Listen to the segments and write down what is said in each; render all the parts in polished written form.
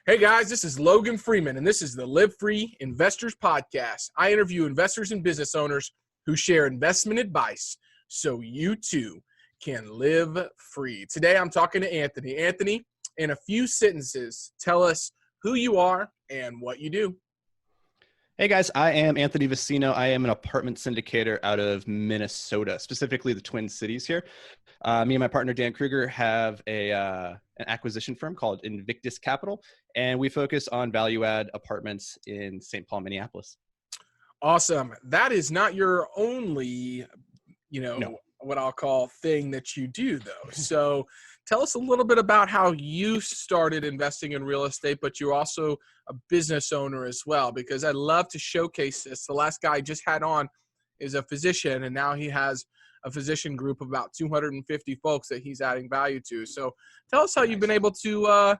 Hey guys, this is Logan Freeman, and this is the LiveFree Investors Podcast. I interview investors and business owners who share investment advice so you too can live free. Today I'm talking to Anthony. Anthony, in a few sentences, tell us who you are and what you do. Hey guys, I am Anthony Vicino. I am an apartment syndicator out of Minnesota, specifically the Twin Cities here. Me and my partner, Dan Kruger, have an acquisition firm called Invictus Capital, and we focus on value-add apartments in St. Paul, Minneapolis. Awesome. That is not your only, No. what I'll call thing that you do, though. So tell us a little bit about how you started investing in real estate, but you're also a business owner as well, because I'd love to showcase this. The last guy I just had on is a physician, and now he has a physician group of about 250 folks that he's adding value to. So tell us how you've been able to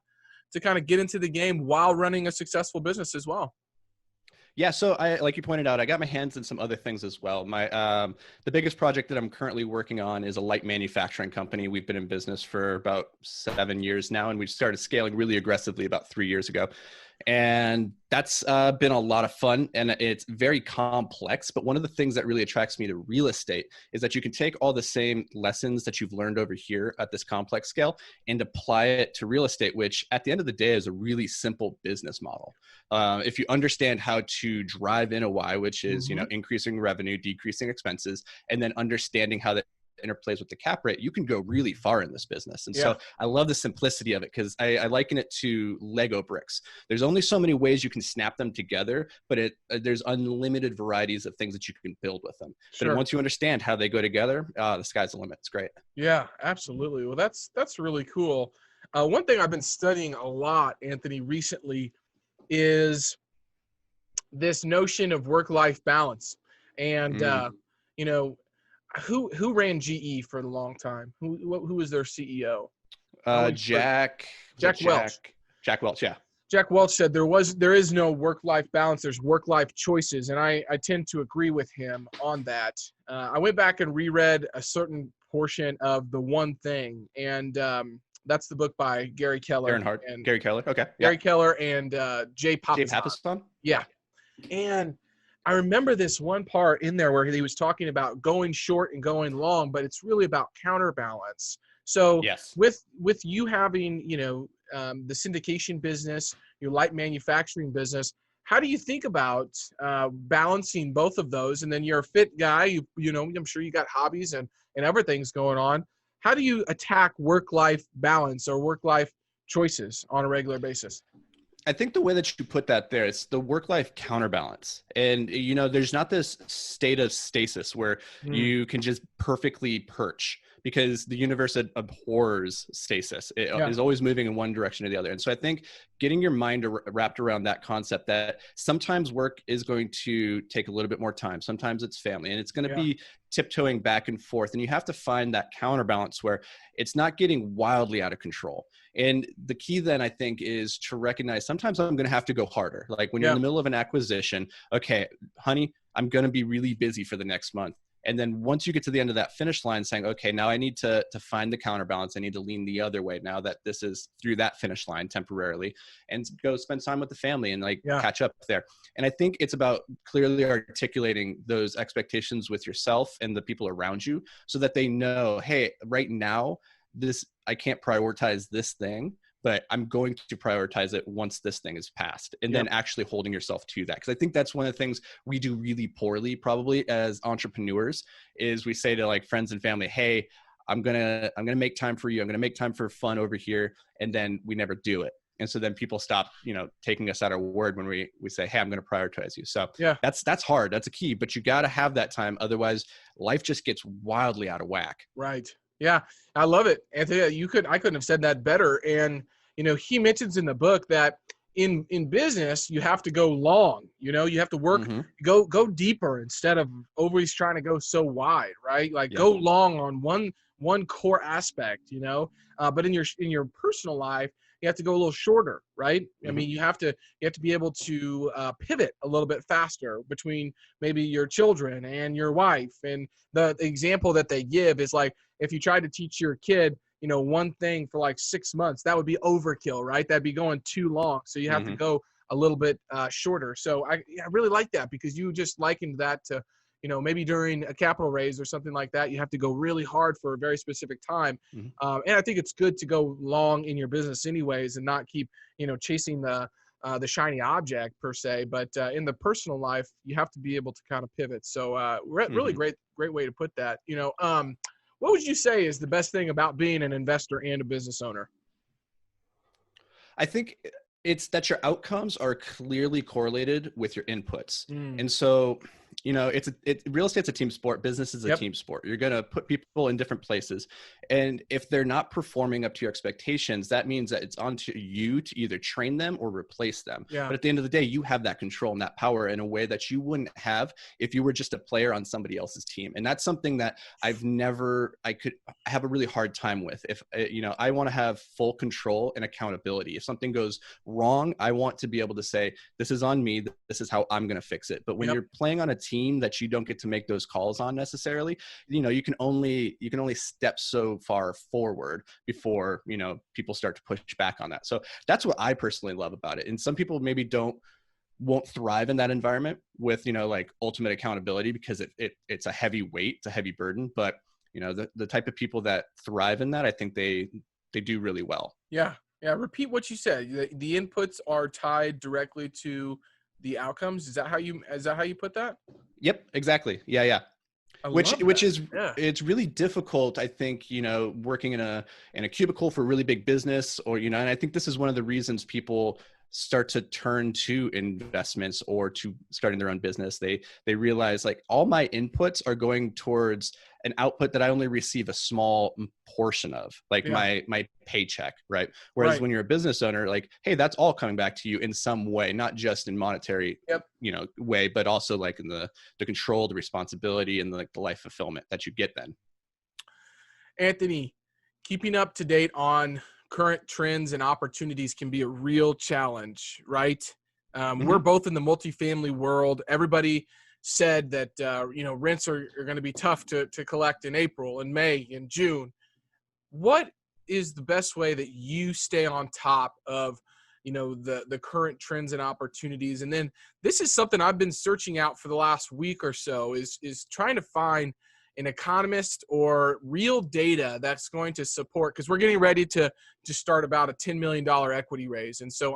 kind of get into the game while running a successful business as well. Yeah, so like you pointed out, I got my hands in some other things as well. The biggest project that I'm currently working on is a light manufacturing company. We've been in business for about 7 years now, and we started scaling really aggressively about 3 years ago. And that's been a lot of fun, and it's very complex. But one of the things that really attracts me to real estate is that you can take all the same lessons that you've learned over here at this complex scale and apply it to real estate, which at the end of the day is a really simple business model. If you understand how to drive NOI, which is increasing revenue, decreasing expenses, and then understanding how that interplays with the cap rate, you can go really far in this business. And so I love the simplicity of it, because I liken it to Lego bricks. There's only so many ways you can snap them together, but there's unlimited varieties of things that you can build with them. Sure. But once you understand how they go together, the sky's the limit. It's great. Yeah, absolutely. Well, that's really cool. One thing I've been studying a lot, Anthony, recently is this notion of work-life balance. And, who ran GE for a long time? Who was their CEO? Jack Welch. Jack Welch, yeah. Jack Welch said there is no work-life balance. There's work-life choices, and I tend to agree with him on that. I went back and reread a certain portion of The One Thing, and that's the book by Gary Keller. Gary Keller, okay. Gary Keller and Jay Papasan. Yeah. And I remember this one part in there where he was talking about going short and going long, but it's really about counterbalance. So with you having, the syndication business, your light manufacturing business, how do you think about balancing both of those? And then you're a fit guy, I'm sure you got hobbies and everything's going on. How do you attack work-life balance or work-life choices on a regular basis? I think the way that you put that there, it's the work-life counterbalance. And, there's not this state of stasis where you can just perfectly perch, because the universe abhors stasis. It is always moving in one direction or the other. And so I think getting your mind wrapped around that concept that sometimes work is going to take a little bit more time. Sometimes it's family, and it's going to be tiptoeing back and forth. And you have to find that counterbalance where it's not getting wildly out of control. And the key then, I think, is to recognize sometimes I'm going to have to go harder. Like when you're in the middle of an acquisition, okay, honey, I'm going to be really busy for the next month. And then once you get to the end of that finish line saying, okay, now I need to find the counterbalance. I need to lean the other way now that this is through that finish line temporarily, and go spend time with the family and catch up there. And I think it's about clearly articulating those expectations with yourself and the people around you so that they know, hey, right now, I can't prioritize this thing, but I'm going to prioritize it once this thing is passed, and then actually holding yourself to that. Because I think that's one of the things we do really poorly probably as entrepreneurs is we say to friends and family, hey, I'm going to make time for you. I'm going to make time for fun over here. And then we never do it. And so then people stop, taking us at our word when we say, hey, I'm going to prioritize you. So that's hard. That's a key, but you got to have that time. Otherwise life just gets wildly out of whack. Right. Yeah. I love it. Anthony, I couldn't have said that better. And, he mentions in the book that in business, you have to go long, you have to work, go deeper instead of always trying to go so wide, right? Go long on one core aspect, but in your personal life, you have to go a little shorter, right? I mean, you have to be able to pivot a little bit faster between maybe your children and your wife. And the example that they give is if you try to teach your kid, one thing for like 6 months, that would be overkill, right? That'd be going too long. So you have to go a little bit shorter. So I really like that, because you just likened that to, maybe during a capital raise or something like that, you have to go really hard for a very specific time. And I think it's good to go long in your business anyways, and not keep, chasing the shiny object per se, but in the personal life, you have to be able to kind of pivot. So really great way to put that. What would you say is the best thing about being an investor and a business owner? I think it's that your outcomes are clearly correlated with your inputs. And so, real estate's a team sport. Business is a team sport. You're going to put people in different places. And if they're not performing up to your expectations, that means that it's on to you to either train them or replace them. Yeah. But at the end of the day, you have that control and that power in a way that you wouldn't have if you were just a player on somebody else's team. And that's something that I have a really hard time with. If, I want to have full control and accountability. If something goes wrong, I want to be able to say, this is on me. This is how I'm going to fix it. But when you're playing on a team that you don't get to make those calls on necessarily, you can only step so far forward before, people start to push back on that. So that's what I personally love about it. And some people maybe won't thrive in that environment with, like ultimate accountability, because it's a heavy weight, it's a heavy burden. But, the type of people that thrive in that, I think they do really well. Yeah. Yeah. Repeat what you said. The inputs are tied directly to the outcomes. Is that how you put that? Yep, exactly. Yeah. Which is it's really difficult, I think, working in a cubicle for a really big business, or, and I think this is one of the reasons people start to turn to investments or to starting their own business. They realize, like, all my inputs are going towards an output that I only receive a small portion of, like my paycheck, right? Whereas when you're a business owner, like, hey, that's all coming back to you in some way, not just in monetary, way, but also like in the control, the responsibility, and the life fulfillment that you get then. Anthony, keeping up to date on current trends and opportunities can be a real challenge, right? We're both in the multifamily world. Everybody said that, rents are going to be tough to collect in April and May and June. What is the best way that you stay on top of, the current trends and opportunities? And then this is something I've been searching out for the last week or so, is trying to find an economist or real data that's going to support, because we're getting ready to start about a $10 million equity raise. And so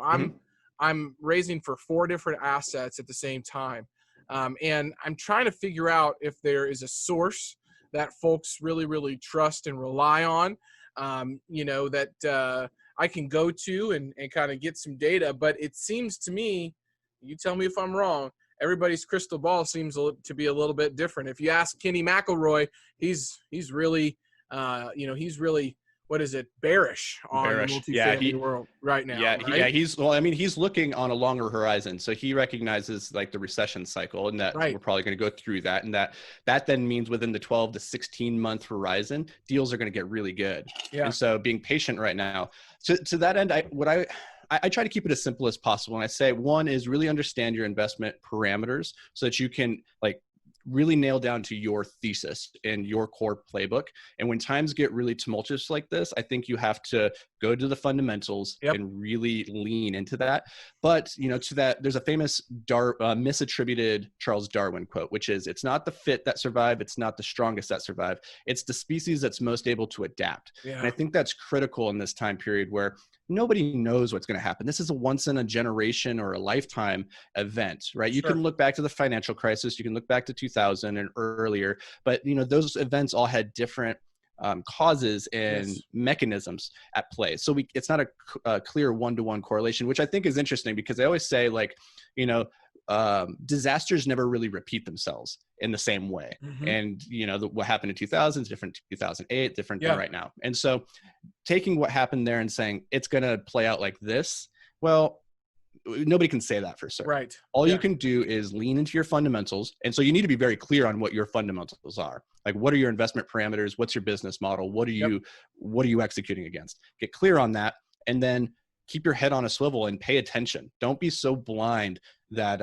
I'm raising for 4 different assets at the same time. And I'm trying to figure out if there is a source that folks really, really trust and rely on, that I can go to and kind of get some data. But it seems to me, you tell me if I'm wrong, everybody's crystal ball seems to be a little bit different. If you ask Kenny McElroy, he's really, what is it, bearish on the multifamily world right now. He's looking on a longer horizon. So he recognizes, like, the recession cycle, and that we're probably going to go through that. And that then means within the 12 to 16 month horizon, deals are going to get really good. Yeah. And so being patient right now. To that end, I try to keep it as simple as possible. And I say, one is really understand your investment parameters so that you can, like, really nail down to your thesis and your core playbook. And when times get really tumultuous like this, I think you have to go to the fundamentals and really lean into that. But, to that, there's a famous misattributed Charles Darwin quote, which is, it's not the fit that survive, it's not the strongest that survive, it's the species that's most able to adapt. Yeah. And I think that's critical in this time period where nobody knows what's going to happen. This is a once in a generation or a lifetime event, right? You can look back to the financial crisis, you can look back to 2000 and earlier, but those events all had different causes and mechanisms at play. So it's not a clear one-to-one correlation, which I think is interesting, because they always say, like, disasters never really repeat themselves in the same way. And, what happened in 2000 is different in 2008, different than right now. And so taking what happened there and saying it's going to play out like this, well, nobody can say that for certain. Right. All you can do is lean into your fundamentals. And so you need to be very clear on what your fundamentals are. Like, what are your investment parameters? What's your business model? What are you executing against? Get clear on that. And then keep your head on a swivel and pay attention. Don't be so blind that,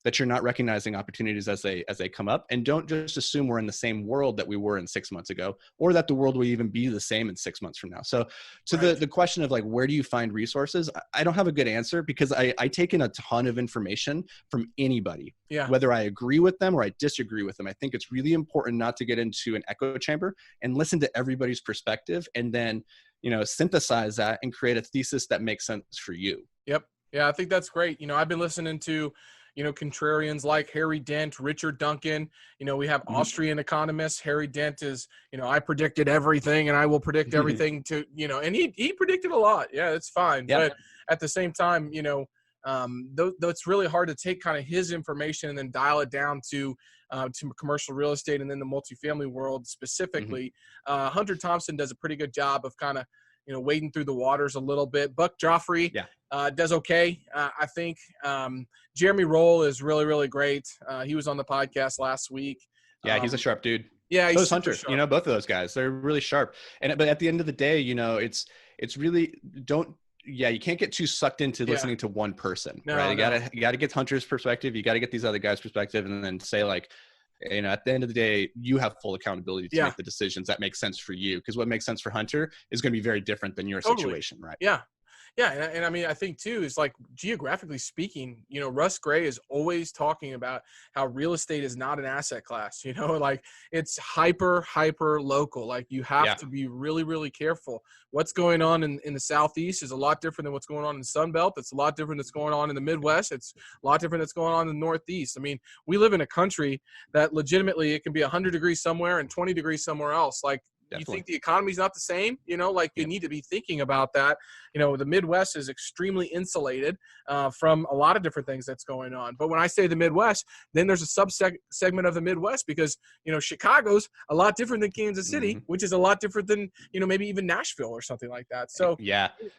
that you're not recognizing opportunities as they come up, and don't just assume we're in the same world that we were in 6 months ago, or that the world will even be the same in 6 months from now. So to the question of like, where do you find resources? I don't have a good answer, because I take in a ton of information from anybody, whether I agree with them or I disagree with them. I think it's really important not to get into an echo chamber and listen to everybody's perspective, and then, synthesize that and create a thesis that makes sense for you. Yep. Yeah, I think that's great. I've been listening to, contrarians like Harry Dent, Richard Duncan. We have Austrian economists. Harry Dent is, I predicted everything and I will predict everything to, and he predicted a lot. Yeah, it's fine. Yep. But at the same time, though it's really hard to take kind of his information and then dial it down to commercial real estate and then the multifamily world specifically. Hunter Thompson does a pretty good job of kind of, wading through the waters a little bit. Buck Joffrey does okay, I think. Jeremy Roll is really, really great. He was on the podcast last week. Yeah, he's a sharp dude. Yeah, he's Hunter. Sharp. Both of those guys, they're really sharp. But at the end of the day, it's really you can't get too sucked into listening to one person, right? You gotta get Hunter's perspective. You got to get these other guys' perspective, and then say like, at the end of the day, you have full accountability to make the decisions that make sense for you. Because what makes sense for Hunter is going to be very different than your situation, right? Yeah. Yeah. And I mean, I think too, is like geographically speaking, Russ Gray is always talking about how real estate is not an asset class, like it's hyper local. Like you have to be really, really careful. What's going on in the Southeast is a lot different than what's going on in the Sun Belt. It's a lot different that's going on in the Midwest. It's a lot different that's going on in the Northeast. I mean, we live in a country that legitimately it can be 100 degrees somewhere and 20 degrees somewhere else. Like, you think the economy's not the same, you need to be thinking about that. The Midwest is extremely insulated from a lot of different things that's going on. But when I say the Midwest, then there's a segment of the Midwest because, Chicago's a lot different than Kansas City, which is a lot different than, maybe even Nashville or something like that. So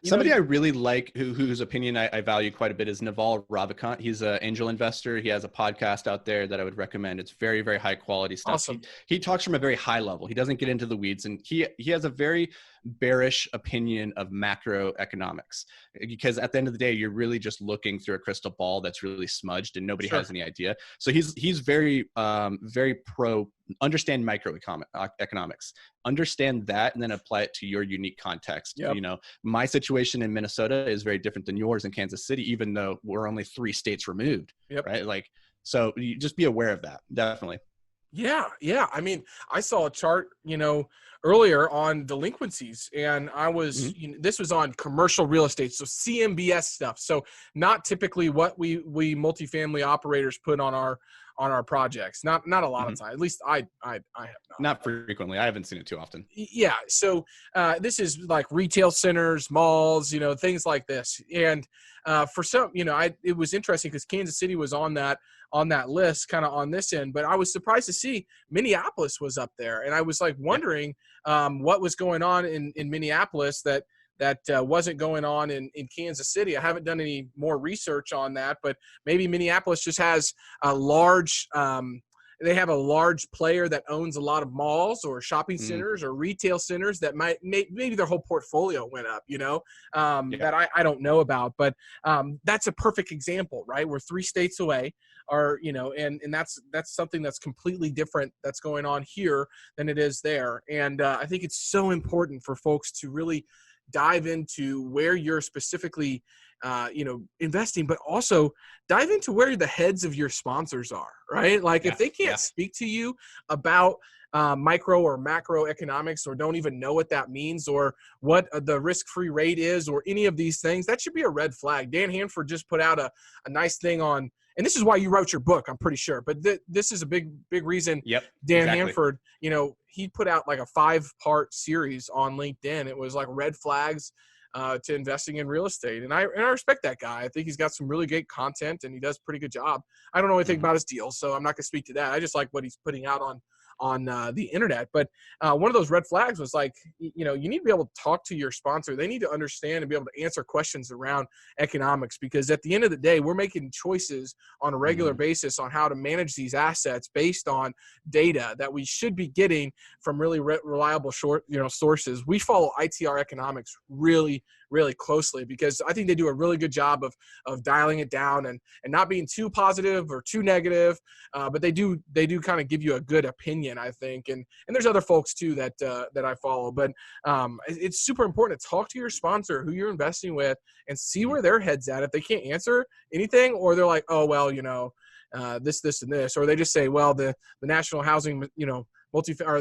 somebody I really like whose opinion I value quite a bit is Naval Ravikant. He's an angel investor. He has a podcast out there that I would recommend. It's very, very high quality stuff. Awesome. He talks from a very high level. He doesn't get into the weeds. And he has a very bearish opinion of macroeconomics, because at the end of the day, you're really just looking through a crystal ball that's really smudged and nobody has any idea. So he's very, very pro understand microeconomics, understand that, and then apply it to your unique context. My situation in Minnesota is very different than yours in Kansas City, even though we're only 3 states removed, right? Like, so you just be aware of that. Definitely. Yeah. I mean, I saw a chart, earlier on delinquencies, and I was, this was on commercial real estate. So CMBS stuff. So not typically what we multifamily operators put on our projects. Not a lot of time. At least I have not frequently. I haven't seen it too often. Yeah. So this is like retail centers, malls, things like this. And for some, it was interesting because Kansas City was on that list, kind of on this end, but I was surprised to see Minneapolis was up there. And I was like wondering what was going on in Minneapolis that wasn't going on in Kansas City. I haven't done any more research on that, but maybe Minneapolis just has a large, they have a large player that owns a lot of malls or shopping centers or retail centers that maybe their whole portfolio went up, that I don't know about. But that's a perfect example, right? We're 3 states away, and that's something that's completely different that's going on here than it is there. And I think it's so important for folks to really dive into where you're specifically investing, but also dive into where the heads of your sponsors are, right? Like if they can't speak to you about micro or macroeconomics, or don't even know what that means, or what the risk-free rate is, or any of these things, that should be a red flag. Dan Hanford just put out a nice thing on, and this is why you wrote your book, I'm pretty sure, but this is a big reason. Dan Hanford, he put out like a 5-part series on LinkedIn. It was like red flags to investing in real estate. And I respect that guy. I think he's got some really great content and he does a pretty good job. I don't know anything about his deals, so I'm not going to speak to that. I just like what he's putting out on the internet. But one of those red flags was like, you need to be able to talk to your sponsor. They need to understand and be able to answer questions around economics, because at the end of the day, we're making choices on a regular basis on how to manage these assets based on data that we should be getting from really reliable sources. We follow ITR economics really, really closely, because I think they do a really good job of dialing it down and not being too positive or too negative. But they do kind of give you a good opinion, I think. And there's other folks too that I follow, but it's super important to talk to your sponsor, who you're investing with, and see where their head's at. If they can't answer anything, or they're like, oh, well, this, and this, or they just say, well, the National Housing, the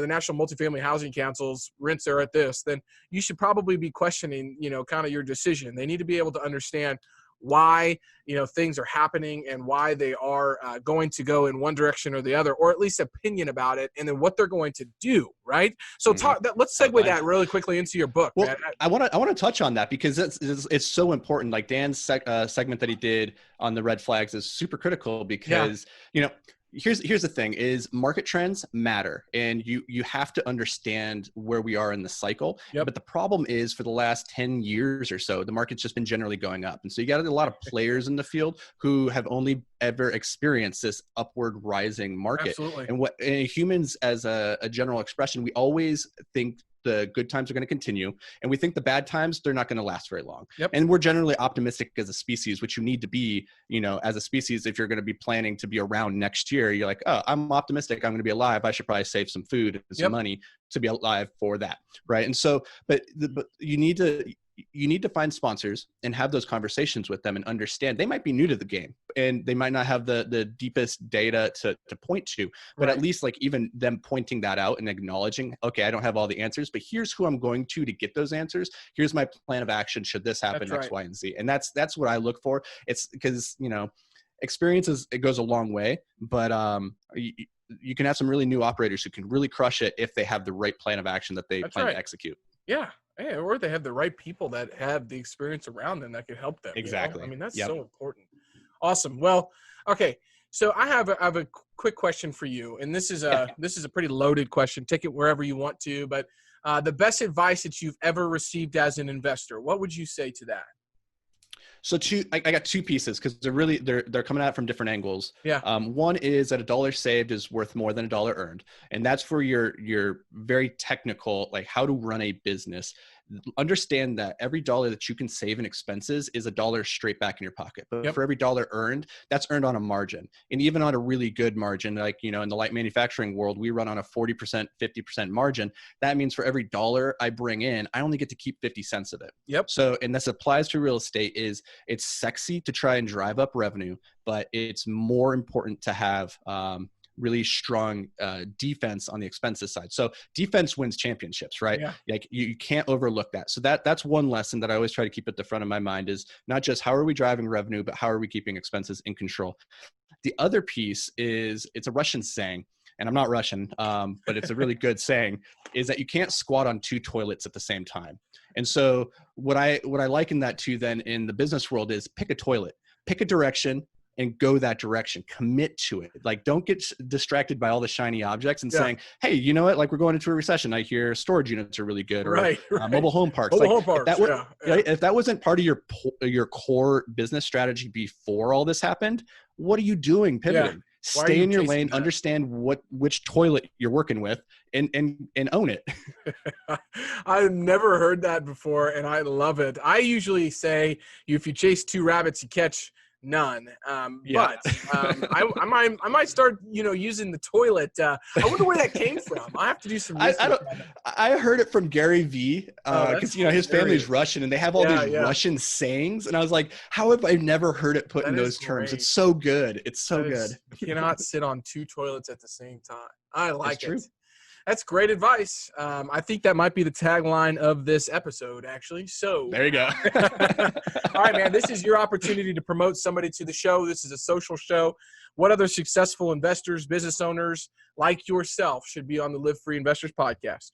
National Multifamily Housing Council's rents are at this, then you should probably be questioning, kind of your decision. They need to be able to understand why, things are happening and why they are going to go in one direction or the other, or at least opinion about it, and then what they're going to do. Right. So let's segue that really quickly into your book. Well, man. I want to touch on that because it's so important. Like Dan's segment that he did on the red flags is super critical because, here's the thing is market trends matter, and you have to understand where we are in the cycle. Yep. But the problem is for the last 10 years or so, the market's just been generally going up. And so you got a lot of players in the field who have only ever experienced this upward rising market. Absolutely. And humans, as a general expression, we always think the good times are going to continue, and we think the bad times, they're not going to last very long. Yep. And we're generally optimistic as a species, which you need to be, as a species. If you're going to be planning to be around next year, you're like, oh, I'm optimistic, I'm going to be alive, I should probably save some food and some money to be alive for that, right? And so, but you need to find sponsors and have those conversations with them and understand they might be new to the game and they might not have the deepest data to point to, but at least like even them pointing that out and acknowledging, okay, I don't have all the answers, but here's who I'm going to get those answers. Here's my plan of action should this happen, X, Y, and Z. And that's what I look for. It's because, experience it goes a long way, but you can have some really new operators who can really crush it if they have the right plan of action that they plan to execute. Yeah. Yeah, or they have the right people that have the experience around them that can help them. Exactly. I mean, that's so important. Awesome. Well, okay. So I have a quick question for you, and this is a pretty loaded question. Take it wherever you want to, but the best advice that you've ever received as an investor, what would you say to that? So I got two pieces because they're coming at it from different angles. Yeah. One is that $1 saved is worth more than $1 earned. And that's for your very technical, like how to run a business. Understand that every dollar that you can save in expenses is $1 straight back in your pocket. But for every dollar earned, that's earned on a margin. And even on a really good margin, like, in the light manufacturing world, we run on a 40%, 50% margin. That means for every dollar I bring in, I only get to keep 50 cents of it. Yep. So, and this applies to real estate, is it's sexy to try and drive up revenue, but it's more important to have, really strong defense on the expenses side. So defense wins championships, right? Yeah. Like you can't overlook that. So that's one lesson that I always try to keep at the front of my mind, is not just how are we driving revenue, but how are we keeping expenses in control. The other piece is, it's a Russian saying, and I'm not Russian, but it's a really good saying, is that you can't squat on two toilets at the same time. And so what I liken that to then in the business world is pick a toilet, pick a direction, and go that direction. Commit to it. Like, don't get distracted by all the shiny objects and saying, hey, you know what? Like, we're going into a recession. I hear storage units are really good, or mobile home parks. If that wasn't part of your core business strategy before all this happened, what are you doing pivoting? Yeah. Stay in your lane, understand which toilet you're working with, and own it. I've never heard that before, and I love it. I usually say, if you chase two rabbits, you catch none. But I might start, using the toilet. I wonder where that came from. I have to do some research. I heard it from Gary Vee, because his family's Russian and they have all these Russian sayings. And I was like, how have I never heard it put in those terms? It's so good. It's so good. You cannot sit on two toilets at the same time. I like it. That's great advice. I think that might be the tagline of this episode, actually. So there you go. All right, man. This is your opportunity to promote somebody to the show. This is a social show. What other successful investors, business owners like yourself should be on the LiveFree Investors Podcast?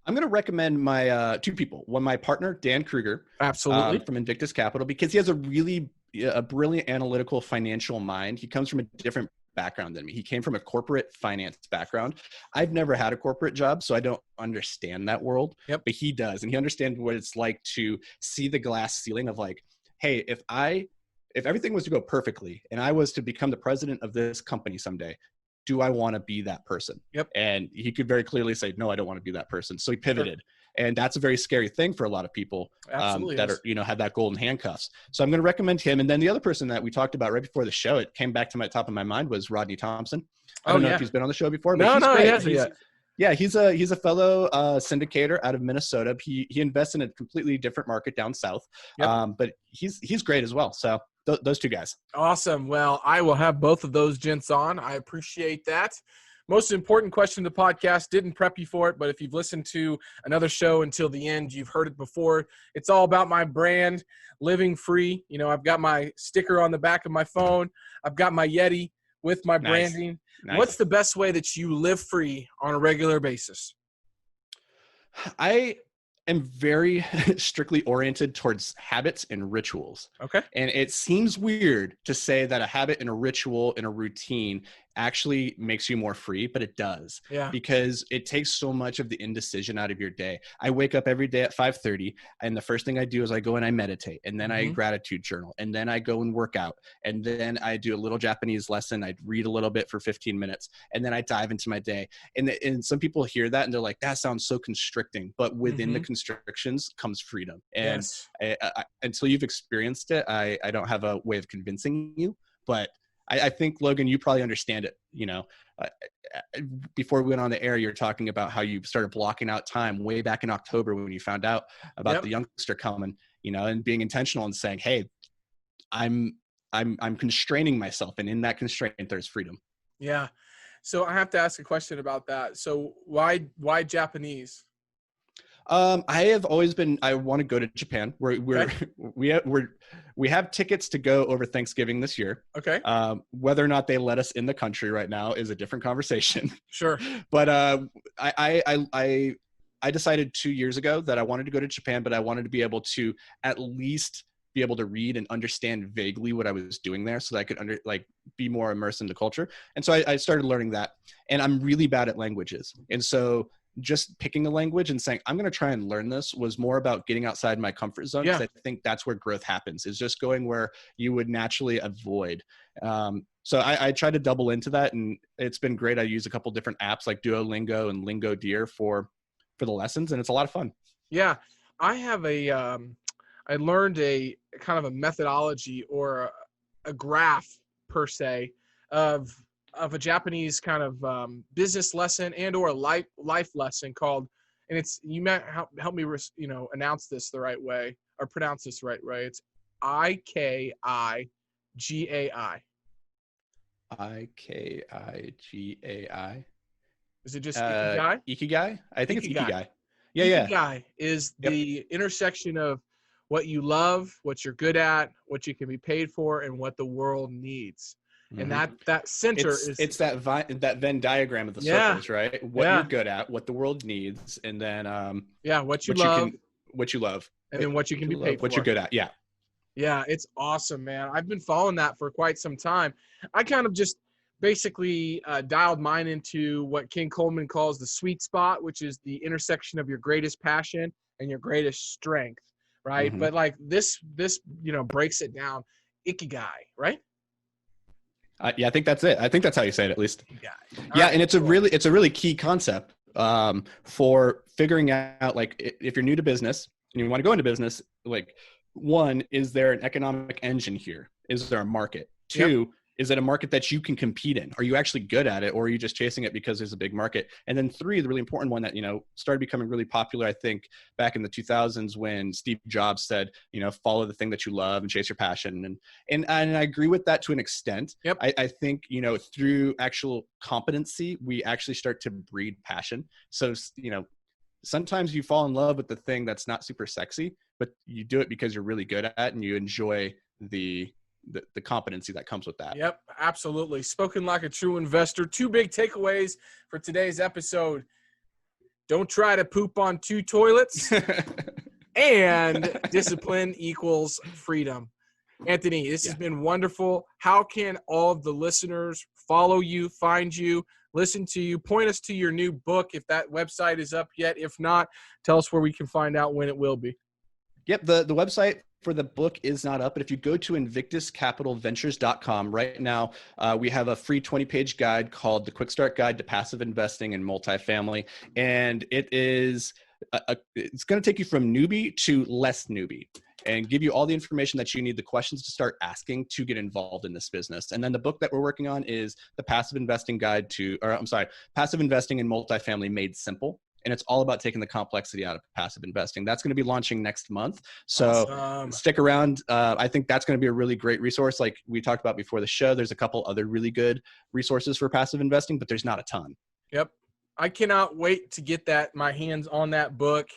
I'm going to recommend my two people. One, my partner, Dan Kruger. Absolutely. From Invictus Capital, because he has a brilliant analytical financial mind. He comes from a different background than me. He came from a corporate finance background. I've never had a corporate job, so I don't understand that world. Yep. But he does, and he understands what it's like to see the glass ceiling of like, hey, if everything was to go perfectly and I was to become the president of this company someday, do I want to be that person? Yep. And he could very clearly say, no, I don't want to be that person. So he pivoted. And that's a very scary thing for a lot of people that are, have that golden handcuffs. So I'm going to recommend him. And then the other person that we talked about right before the show, it came back to my top of my mind, was Rodney Thompson. I don't know if he's been on the show before, but he's great. He hasn't yet. Yeah, he's a fellow syndicator out of Minnesota. He invests in a completely different market down south, but he's great as well. So those two guys. Awesome. Well, I will have both of those gents on. I appreciate that. Most important question of the podcast, didn't prep you for it, but if you've listened to another show until the end, you've heard it before. It's all about my brand, Living Free. I've got my sticker on the back of my phone. I've got my Yeti with my branding. Nice. What's the best way that you live free on a regular basis? I am very strictly oriented towards habits and rituals. Okay. And it seems weird to say that a habit and a ritual and a routine actually makes you more free, but it does. Yeah. Because it takes so much of the indecision out of your day. I wake up every day at 5:30, and the first thing I do is I go and I meditate, and then I gratitude journal, and then I go and work out, and then I do a little Japanese lesson. I read a little bit for 15 minutes, and then I dive into my day. And some people hear that and they're like, that sounds so constricting, but within the constrictions comes freedom. And until you've experienced it, I don't have a way of convincing you, but I think, Logan, you probably understand it. Before we went on the air, you're talking about how you started blocking out time way back in October when you found out about the youngster coming, and being intentional and saying, hey, I'm constraining myself. And in that constraint, there's freedom. Yeah. So I have to ask a question about that. So why Japanese? I have always been, I want to go to Japan. We have tickets to go over Thanksgiving this year. Okay. Whether or not they let us in the country right now is a different conversation. Sure. But I decided 2 years ago that I wanted to go to Japan, but I wanted to be able to at least be able to read and understand vaguely what I was doing there, so that I could be more immersed in the culture. And so I started learning that, and I'm really bad at languages. And so just picking a language and saying, I'm going to try and learn this, was more about getting outside my comfort zone. Because I think that's where growth happens, is just going where you would naturally avoid. So I try to double into that, and it's been great. I use a couple different apps like Duolingo and Lingo Deer for the lessons, and it's a lot of fun. Yeah. I have I learned a kind of a methodology or a graph per se of a Japanese kind of business lesson and or a life lesson called, and it's, you might help me announce this the right way or pronounce this the right way. It's IKIGAI. IKIGAI. Is it just Ikigai? Ikigai? I think Ikigai. It's Ikigai. Yeah. Ikigai is the intersection of what you love, what you're good at, what you can be paid for, and what the world needs. And that center it's that Venn diagram of the circles, right? What you're good at, what the world needs, and then what you love, and then what you can be paid for. What you're good at, yeah, it's awesome, man. I've been following that for quite some time. I kind of just basically dialed mine into what King Coleman calls the sweet spot, which is the intersection of your greatest passion and your greatest strength, right? But like this breaks it down. Ikigai, right? Yeah, I think that's it. I think that's how you say it, at least. Yeah, and it's a really key concept for figuring out, like, if you're new to business and you want to go into business, like, one, is there an economic engine here? Is there a market? Two, is it a market that you can compete in? Are you actually good at it, or are you just chasing it because there's a big market? And then three, the really important one that, started becoming really popular, I think, back in the 2000s when Steve Jobs said, follow the thing that you love and chase your passion. And I agree with that to an extent. Yep. I think, through actual competency, we actually start to breed passion. So, sometimes you fall in love with the thing that's not super sexy, but you do it because you're really good at it and you enjoy the competency that comes with that. Yep, absolutely. Spoken like a true investor. 2 big takeaways for today's episode. Don't try to poop on 2 toilets. And discipline equals freedom. Anthony, this has been wonderful. How can all of the listeners follow you, find you, listen to you, point us to your new book if that website is up yet? If not, tell us where we can find out when it will be. Yep, the website for the book is not up, but if you go to invictuscapitalventures.com right now, we have a free 20-page guide called The Quick Start Guide to Passive Investing in Multifamily. And it is it's going to take you from newbie to less newbie and give you all the information that you need, the questions to start asking to get involved in this business. And then the book that we're working on is the Passive Investing Guide to, Passive Investing in Multifamily Made Simple. And it's all about taking the complexity out of passive investing. That's going to be launching next month. So stick around. I think that's going to be a really great resource. Like we talked about before the show, there's a couple other really good resources for passive investing, but there's not a ton. Yep. I cannot wait to get my hands on that book.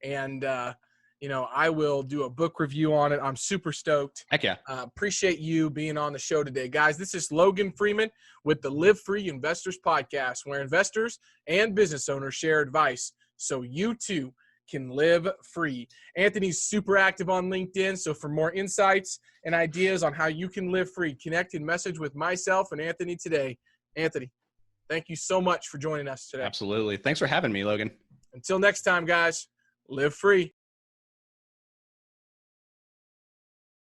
And, I will do a book review on it. I'm super stoked. Heck yeah. Appreciate you being on the show today, guys. This is Logan Freeman with the LiveFree Investors Podcast, where investors and business owners share advice so you too can live free. Anthony's super active on LinkedIn, so for more insights and ideas on how you can live free, connect and message with myself and Anthony today. Anthony, thank you so much for joining us today. Absolutely. Thanks for having me, Logan. Until next time, guys, live free.